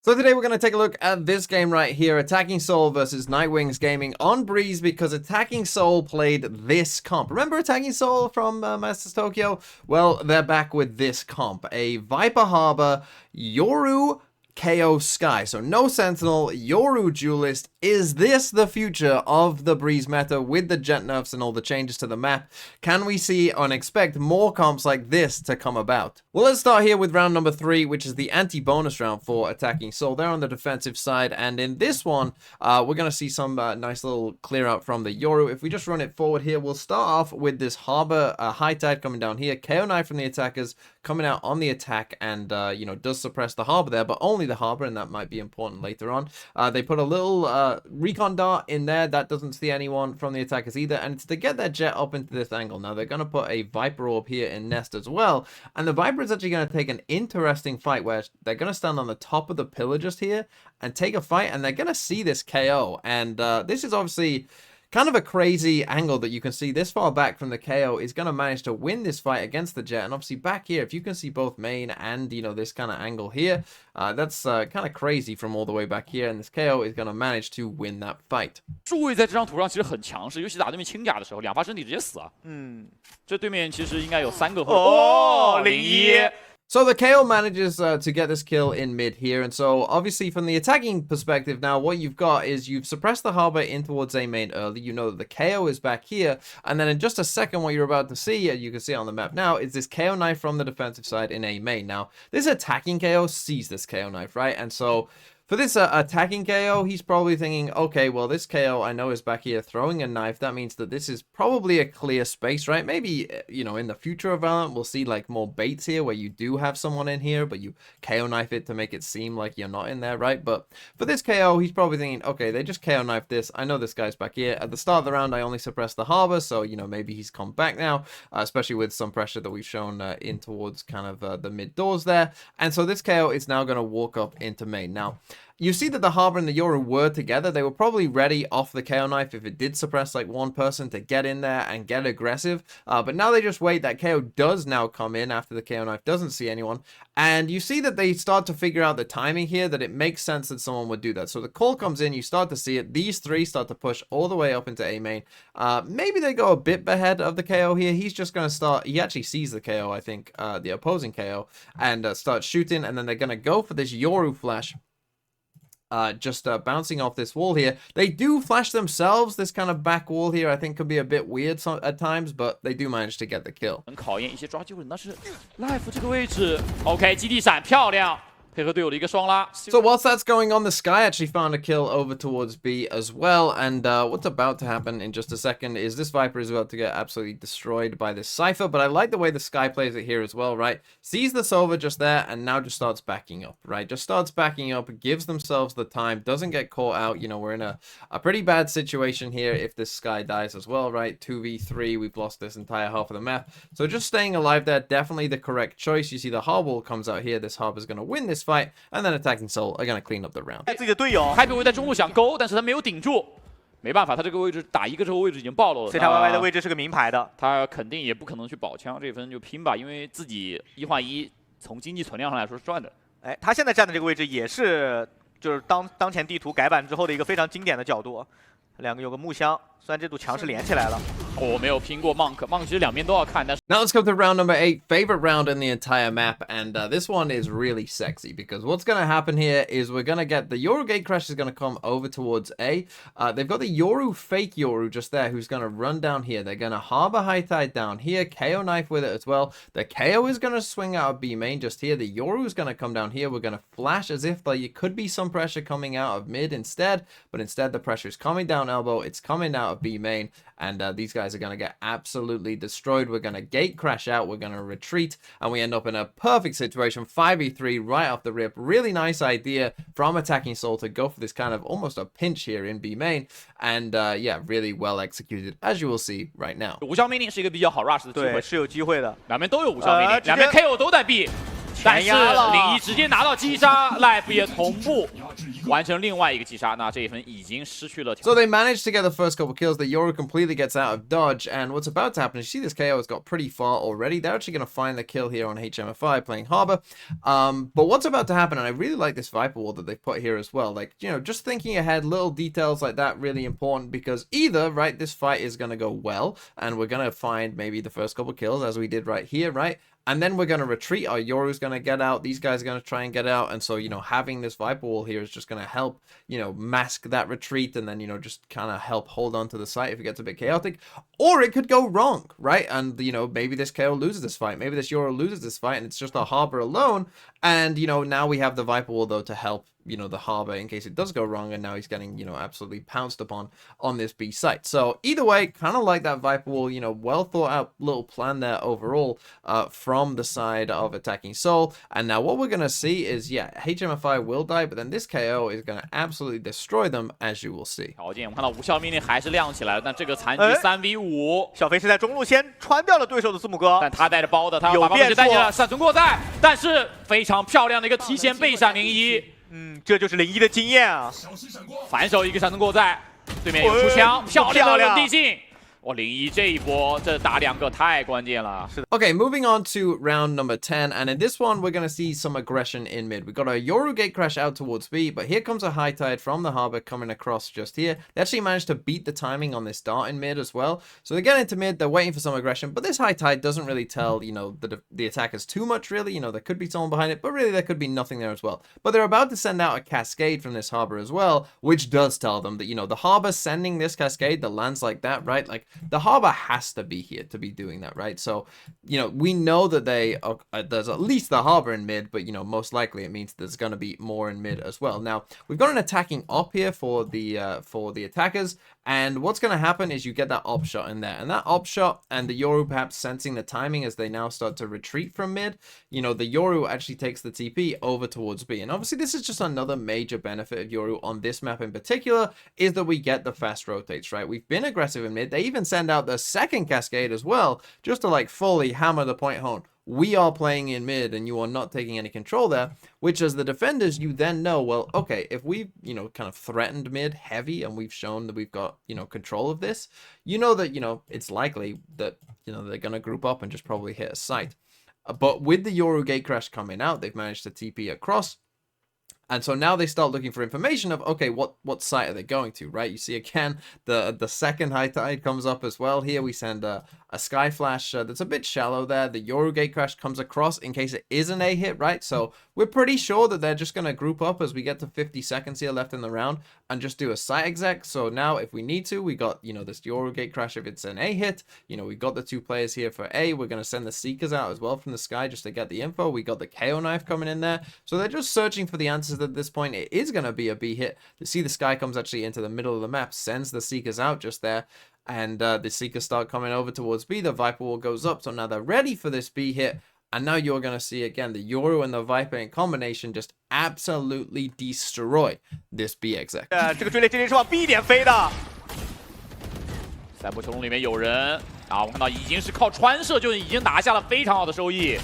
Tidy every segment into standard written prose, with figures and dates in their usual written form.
So today we're going to take a look at this game right here, Attacking Soul versus Nightwings Gaming on Breeze, because Attacking Soul played this comp. Remember Attacking Soul from Masters Tokyo? Well, they're back with this comp, a Viper Harbor Yoru KO Sky. So no Sentinel, Yoru Duelist. Is this the future of the Breeze meta with the jet nerfs and all the changes to the map? Can we see and expect more comps like this to come about? Well, let's start here with round number 3, which is the anti-bonus round for Attacking Soul. They're on the defensive side, and in this one, we're going to see some nice little clear out from the Yoru. If we just run it forward here, we'll start off with this Harbor High Tide coming down here. KO Knife from the attackers coming out on the attack and, you know, does suppress the Harbor there, but only the Harbor, and that might be important later on. They put a little recon dart in there. That doesn't see anyone from the attackers either, and it's to get their jet up into this angle. Now, they're going to put a Viper Orb here in Nest as well, and the Viper is actually going to take an interesting fight where they're going to stand on the top of the pillar just here and take a fight, and they're going to see this KO, and this is obviously kind of a crazy angle that you can see this far back from the KO is going to manage to win this fight against the jet. And obviously back here, if you can see both main and, you know, this kind of angle here, that's kind of crazy from all the way back here. And this KO is going to manage to win that fight. 数位在这张图上其实很强势，尤其打对面轻甲的时候，两发身体直接死啊。这对面其实应该有3个或01。So the KO manages to get this kill in mid here, and so obviously from the attacking perspective now, what you've got is you've suppressed the Harbor in towards A main early. You know that the KO is back here, and then in just a second what you're about to see, you can see on the map now, is this KO knife from the defensive side in A main. Now, this attacking KO sees this KO knife, right? And so for this attacking KO, he's probably thinking, okay, well, this KO I know is back here throwing a knife. That means that this is probably a clear space, right? Maybe, you know, in the future of Valorant, we'll see like more baits here where you do have someone in here, but you KO knife it to make it seem like you're not in there, right? But for this KO, he's probably thinking, okay, they just KO knifed this. I know this guy's back here. At the start of the round, I only suppressed the Harbor, so, you know, maybe he's come back now, especially with some pressure that we've shown in towards kind of the mid doors there. And so this KO is now going to walk up into main. Now, you see that the Harbor and the Yoru were together. They were probably ready off the KO knife if it did suppress like one person to get in there and get aggressive. But now they just wait. That KO does now come in after the KO knife doesn't see anyone. And you see that they start to figure out the timing here, that it makes sense that someone would do that. So the call comes in, you start to see it. These three start to push all the way up into A main. Maybe they go a bit ahead of the KO here. He's just going to start, he actually sees the KO, I think, the opposing KO, and start shooting. And then they're going to go for this Yoru flash. Just bouncing off this wall here. They do flash themselves. This kind of back wall here, I think, could be a bit weird at times, but they do manage to get the kill. 很考验一些抓机会，但是 Life 这个位置 ，OK， 基地闪漂亮。 配合队友的一个双拉。So whilst that's going on, the Sky actually found a kill over towards B as well. And what's about to happen in just a second is this Viper is about to get absolutely destroyed by this Cypher. But I like the way the Sky plays it here as well, right? Sees the Sova just there and now just starts backing up, right? Just starts backing up, gives themselves the time, doesn't get caught out. You know, we're in a pretty bad situation here if this Sky dies as well, right? 2v3, we've lost this entire half of the map. So just staying alive there, definitely the correct choice. You see the Harbor comes out here. This Harbor's going to win this fight, and then Attacking Soul are going to clean up the round. 自己的队友 Happy 位在中路想勾，但是他没有顶住，没办法，他这个位置打一个之后位置已经暴露了。CXYY 的位置是个名牌的，他肯定也不可能去保枪，这分就拼吧，因为自己1换1，从经济存量上来说是赚的。哎，他现在站的这个位置也是，就是当前地图改版之后的一个非常经典的角度。两个有个木箱，虽然这堵墙是连起来了。我没有拼过 Monk 其实两边都要看，但是。Now let's go to round number 8, favorite round in the entire map, and this one is really sexy because what's going to happen here is we're going to get the Yoru gate crash is going to come over towards A. They've got the Yoru fake Yoru just there who's going to run down here. They're going to Harbor High Tide down here, KO knife with it as well. The KO is going to swing out of B main just here. The Yoru is going to come down here. We're going to flash as if there could be some pressure coming out of mid instead, but instead the pressure is coming down elbow. It's coming out of B main, and these guys are going to get absolutely destroyed. We're going to gate crash out. We're going to retreat, and we end up in a perfect situation. 5v3 right off the rip. Really nice idea from Attacking Soul to go for this kind of almost a pinch here in B main, and yeah, really well executed, as you will see right now. 无效命令是一个比较好 rush 的机会，对，是有机会的。两边都有无效命令，两边 KO 都在 B。但是01直接拿到击杀 ，Life 也同步完成另外一个击杀，那这一分已经失去了。So they managed to get the first couple kills. The Yoru completely gets out of dodge, and what's about to happen is you see this KO has got pretty far already. They're actually going to find the kill here on HMFI playing Harbor. But what's about to happen, and I really like this Viper wall that they put here as well. Like, you know, just thinking ahead, little details like that really important, because either, right, this fight is going to go well, and we're going to find maybe the first couple kills as we did right here, right? And then we're going to retreat. Our Yoru's going to get out. These guys are going to try and get out. And so, you know, having this Viper wall here is just going to help, you know, mask that retreat and then, you know, just kind of help hold on to the site if it gets a bit chaotic. Or it could go wrong, right? And, you know, maybe this KO loses this fight. Maybe this Yoru loses this fight and it's just a Harbor alone. And, you know, now we have the Viper wall, though, to help, you know, the Harbor in case it does go wrong, and now he's getting, you know, absolutely pounced upon on this B site. So either way, kind of like that Viper wall, you know, well thought out little plan there overall from the side of attacking Seoul. And now what we're going to see is, yeah, HMFI will die, but then this KO is going to absolutely destroy them, as you will see. 条件我们看到无效命令还是亮起来了，但这个残局3v5，小飞是在中路先穿掉了对手的字母哥，但他带着包的，他要把包给带进了，闪存过在，但是非常漂亮的一个提前背闪01。这就是01的经验啊！反手一个闪存过在，对面有出枪，漂亮的稳定性。哇，01这一波，这打2个太关键了。是的。Okay, moving on to round number 10, and in this one we're going to see some aggression in mid. We've got a Yoru gate crash out towards B, but here comes a high tide from the Harbor coming across just here. They actually managed to beat the timing on this dart in mid as well. So they get into mid, they're waiting for some aggression, but this high tide doesn't really tell, you know, the attackers too much, really. You know, there could be someone behind it, but really there could be nothing there as well. But they're about to send out a cascade from this Harbor as well, which does tell them that, you know, the Harbor sending this cascade that lands like that, right? Like, the Harbor has to be here to be doing that, right? So, you know, we know that they are, there's at least the Harbor in mid, but, you know, most likely it means there's going to be more in mid as well. Now, we've got an attacking op here for the attackers, and what's going to happen is you get that op shot in there, and that op shot and the Yoru perhaps sensing the timing as they now start to retreat from mid, you know, the Yoru actually takes the TP over towards B. And obviously this is just another major benefit of Yoru on this map in particular, is that we get the fast rotates, right? We've been aggressive in mid. They even send out the second cascade as well, just to like fully hammer the point home. We are playing in mid and you are not taking any control there, which as the defenders, you then know, well, okay, if we've, you know, kind of threatened mid heavy and we've shown that we've got, you know, control of this, you know that, you know, it's likely that, you know, they're going to group up and just probably hit a site. But with the Yoru gate crash coming out, they've managed to TP across. And so now they start looking for information of, okay, what site are they going to, right? You see again, the second high tide comes up as well. Here we send a sky flash that's a bit shallow there. The Yoru gate crash comes across in case it is an A hit, right? So we're pretty sure that they're just going to group up as we get to 50 seconds here left in the round and just do a site exec. So now if we need to, we got, you know, this Yoru gate crash if it's an A hit. You know, we got the 2 players here for A. We're going to send the Seekers out as well from the sky just to get the info. We got the KO knife coming in there. So they're just searching for the answers at this point. It is going to be a B hit. You see the sky comes actually into the middle of the map, sends the Seekers out just there. And the Seekers start coming over towards B. The Viper wall goes up. So now they're ready for this B hit. And now you're going to see again the Yoru and the Viper in combination just absolutely destroy this B exec. 这个追猎这是往 B 点飞的。三波球笼里面有人啊，我们看到已经是靠穿射就已经拿下了非常好的收益。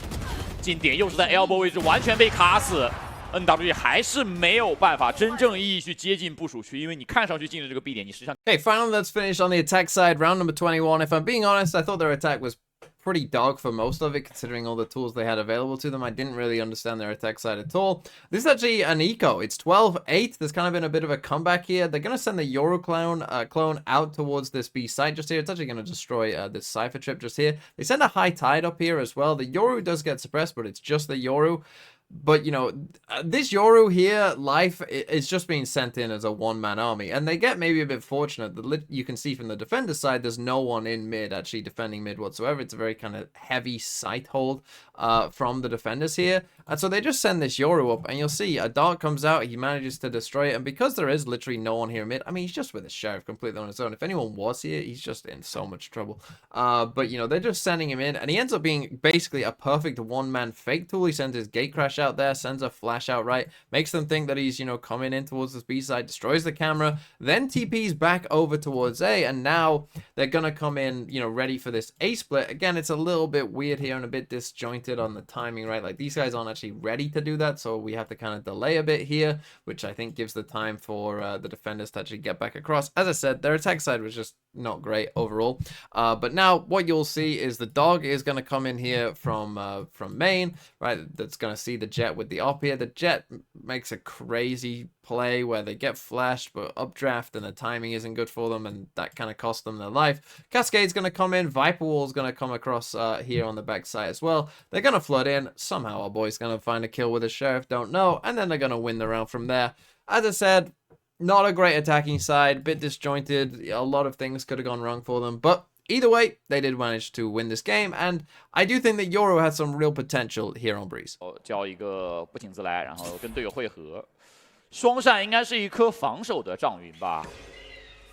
进点又是在 elbow 位置完全被卡死。NWG 还是没有办法真正意义去接近部署区，因为你看上去进了这个 B 点，你实际上。Okay, finally let's finish on the attack side. Round number 21. If I'm being honest, I thought their attack was pretty dog for most of it, considering all the tools they had available to them. I didn't really understand their attack side at all. This is actually an eco. It's 12-8. There's kind of been a bit of a comeback here. They're going to send the Yoru clone out towards this B site just here. It's actually going to destroy this Cypher trip just here. They send a high tide up here as well. The Yoru does get suppressed, but it's just the Yoru. But, you know, this Yoru here, Life, is just being sent in as a one-man army. And they get maybe a bit fortunate. You can see from the defender side, there's no one in mid actually defending mid whatsoever. It's a very kind of heavy sight hold from the defenders here. And so they just send this Yoru up. And you'll see a dart comes out. He manages to destroy it. And because there is literally no one here mid, I mean, he's just with a sheriff completely on his own. If anyone was here, he's just in so much trouble. But, you know, they're just sending him in. And he ends up being basically a perfect one-man fake tool. He sends his gate crash flash out there, sends a flash out right, makes them think that he's, you know, coming in towards this B side, destroys the camera, then TP's back over towards A, and now they're gonna come in, you know, ready for this A split. Again, it's a little bit weird here and a bit disjointed on the timing, right? Like, these guys aren't actually ready to do that, so we have to kind of delay a bit here, which I think gives the time for the defenders to actually get back across. As I said, their attack side was just not great overall. But now what you'll see is the dog is going to come in here from main, right? That's going to see the Jet with the op here. The Jet makes a crazy play where they get flashed but updraft and the timing isn't good for them, and that kind of cost them their life. Cascade's going to come in. Viper Wall's going to come across here on the backside as well. They're going to flood in. Somehow our boy's going to find a kill with a Sheriff, don't know, and then they're going to win the round from there. As I said, not a great attacking side, bit disjointed. A lot of things could have gone wrong for them, but either way, they did manage to win this game, and I do think that Yoru had some real potential here on Breeze. 交一个不请自来，然后跟队友汇合。双闪应该是一颗防守的障云吧。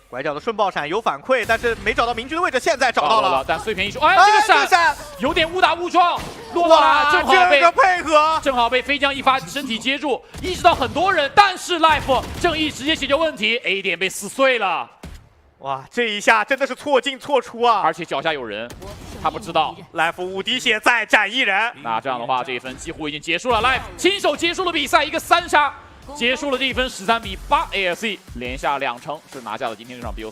拐角的顺爆闪有反馈，但是没找到明君的位置，现在找到了。但碎片一出，哎，这个闪有点误打误撞，落到了，正好被配合，正好被飞将一发身体接住，意识到很多人，但是 Life 正义直接解决问题 ，A 点被撕碎了。哇，这一下真的是错进错出啊！而且脚下有人，他不知道 Life 无敌血再斩一人。那这样的话，这一分几乎已经结束了 ，Life 亲手结束了比赛，一个3杀，结束了这一分13比8 ，ASC 连下2城，是拿下了今天这场 BO。